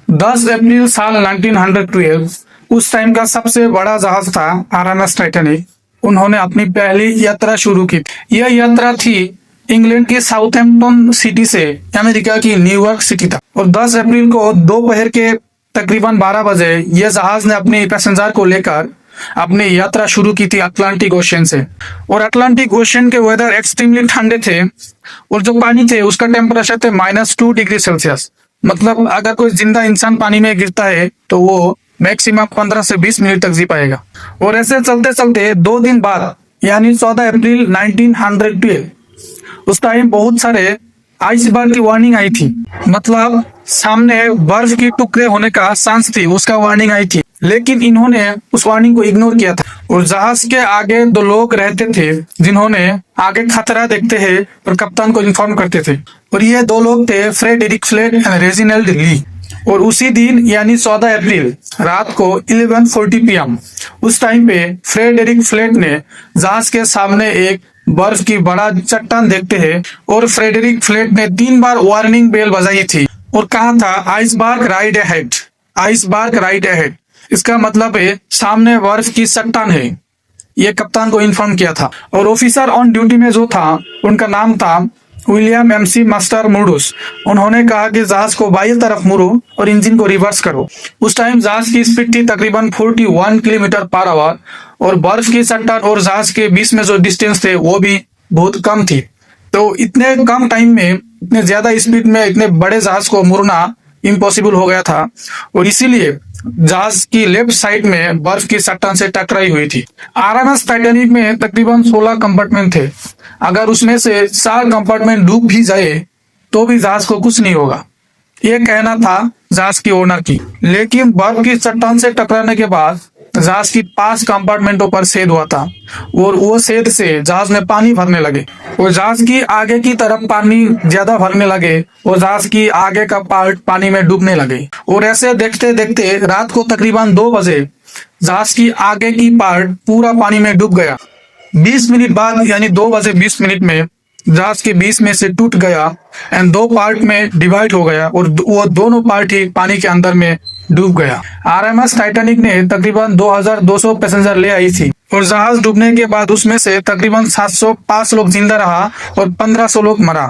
10 अप्रैल साल 1912 उस टाइम का सबसे बड़ा जहाज था आरएमएस टाइटैनिक। उन्होंने अपनी पहली यात्रा शुरू की थी। यह यात्रा थी इंग्लैंड के साउथहैम्पटन सिटी से अमेरिका की न्यूयॉर्क सिटी तक, और 10 अप्रैल को दोपहर के तकरीबन 12 बजे यह जहाज ने अपने पैसेंजर को लेकर अपनी यात्रा शुरू की थी अटलांटिक ओशन से। और अटलांटिक ओशन के वेदर एक्सट्रीमली ठंडे थे, और जो पानी थे उसका टेम्परेचर थे -2 डिग्री सेल्सियस। मतलब अगर कोई जिंदा इंसान पानी में गिरता है तो वो मैक्सिमम 15 से 20 मिनट तक जी पाएगा। और ऐसे चलते चलते 2 दिन बाद यानी 14 अप्रैल 1912 उस टाइम बहुत सारे आइसबर्ग की वार्निंग आई थी। मतलब सामने बर्फ की टुकड़े होने का चांस थी, उसका वार्निंग आई थी, लेकिन इन्होंने उस वार्निंग को इग्नोर किया था। और जहाज के आगे 2 लोग रहते थे जिन्होंने आगे खतरा देखते हैं और कप्तान को इन्फॉर्म करते थे, और ये 2 लोग थे फ्रेडरिक फ्लेट एंड रेजिनाल्ड ली। और उसी दिन यानी 14 अप्रैल रात को 11:40 PM उस टाइम पे फ्रेडरिक फ्लेट ने जहाज के सामने एक बर्फ की बड़ा चट्टान देखते हैं, और फ्रेडरिक फ्लेट ने 3 बार वार्निंग बेल बजाई थी और कहा था iceberg right ahead, iceberg right ahead. इसका मतलब है सामने बर्फ की चट्टान है। ये कप्तान को इन्फॉर्म किया था। और ऑफिसर ऑन ड्यूटी में जो था उनका नाम था विलियम MC मास्टर मुर्डूस। उन्होंने कहा कि जहाज को बाई तरफ मुड़ो और इंजन को रिवर्स करो। उस टाइम जहाज की स्पीड थी तकरीबन 41 किलोमीटर पर आवर, और बर्फ की चट्टान और जहाज के बीच में जो डिस्टेंस थे वो भी बहुत कम थी। तो इतने कम टाइम में इतने ज्यादा स्पीड में इतने बड़े जहाज को मुड़ना इम्पॉसिबल हो गया था, और इसीलिए जहाज की लेफ्ट साइड में बर्फ की चट्टान से टकराई हुई थी। आरएमएस टाइटैनिक में तकरीबन 16 कंपार्टमेंट थे। अगर उसमें से 4 कंपार्टमेंट डूब भी जाए तो भी जहाज को कुछ नहीं होगा, ये कहना था जहाज की ओनर की। लेकिन बर्फ की चट्टान से टकराने के बाद जहाज की 5 कंपार्टमेंटों पर छेद हुआ था, और वो छेद से जहाज में पानी भरने लगे, और जहाज की आगे की तरफ पानी ज्यादा भरने लगे, और जहाज की आगे का पार्ट पानी में डूबने लगे। और ऐसे देखते देखते रात को तकरीबन 2 बजे जहाज की आगे की पार्ट पूरा पानी में डूब गया। 20 मिनट बाद यानी 2 बजे 20 मिनट में जहाज के बीच में से टूट गया एंड 2 पार्ट में डिवाइड हो गया, और वो दोनों पार्ट ही पानी के अंदर में डूब गया। आरएमएस टाइटैनिक ने तकरीबन 2200 पैसेंजर ले आई थी, और जहाज डूबने के बाद उसमें से तकरीबन 705 लोग जिंदा रहा और 1500 लोग मरा।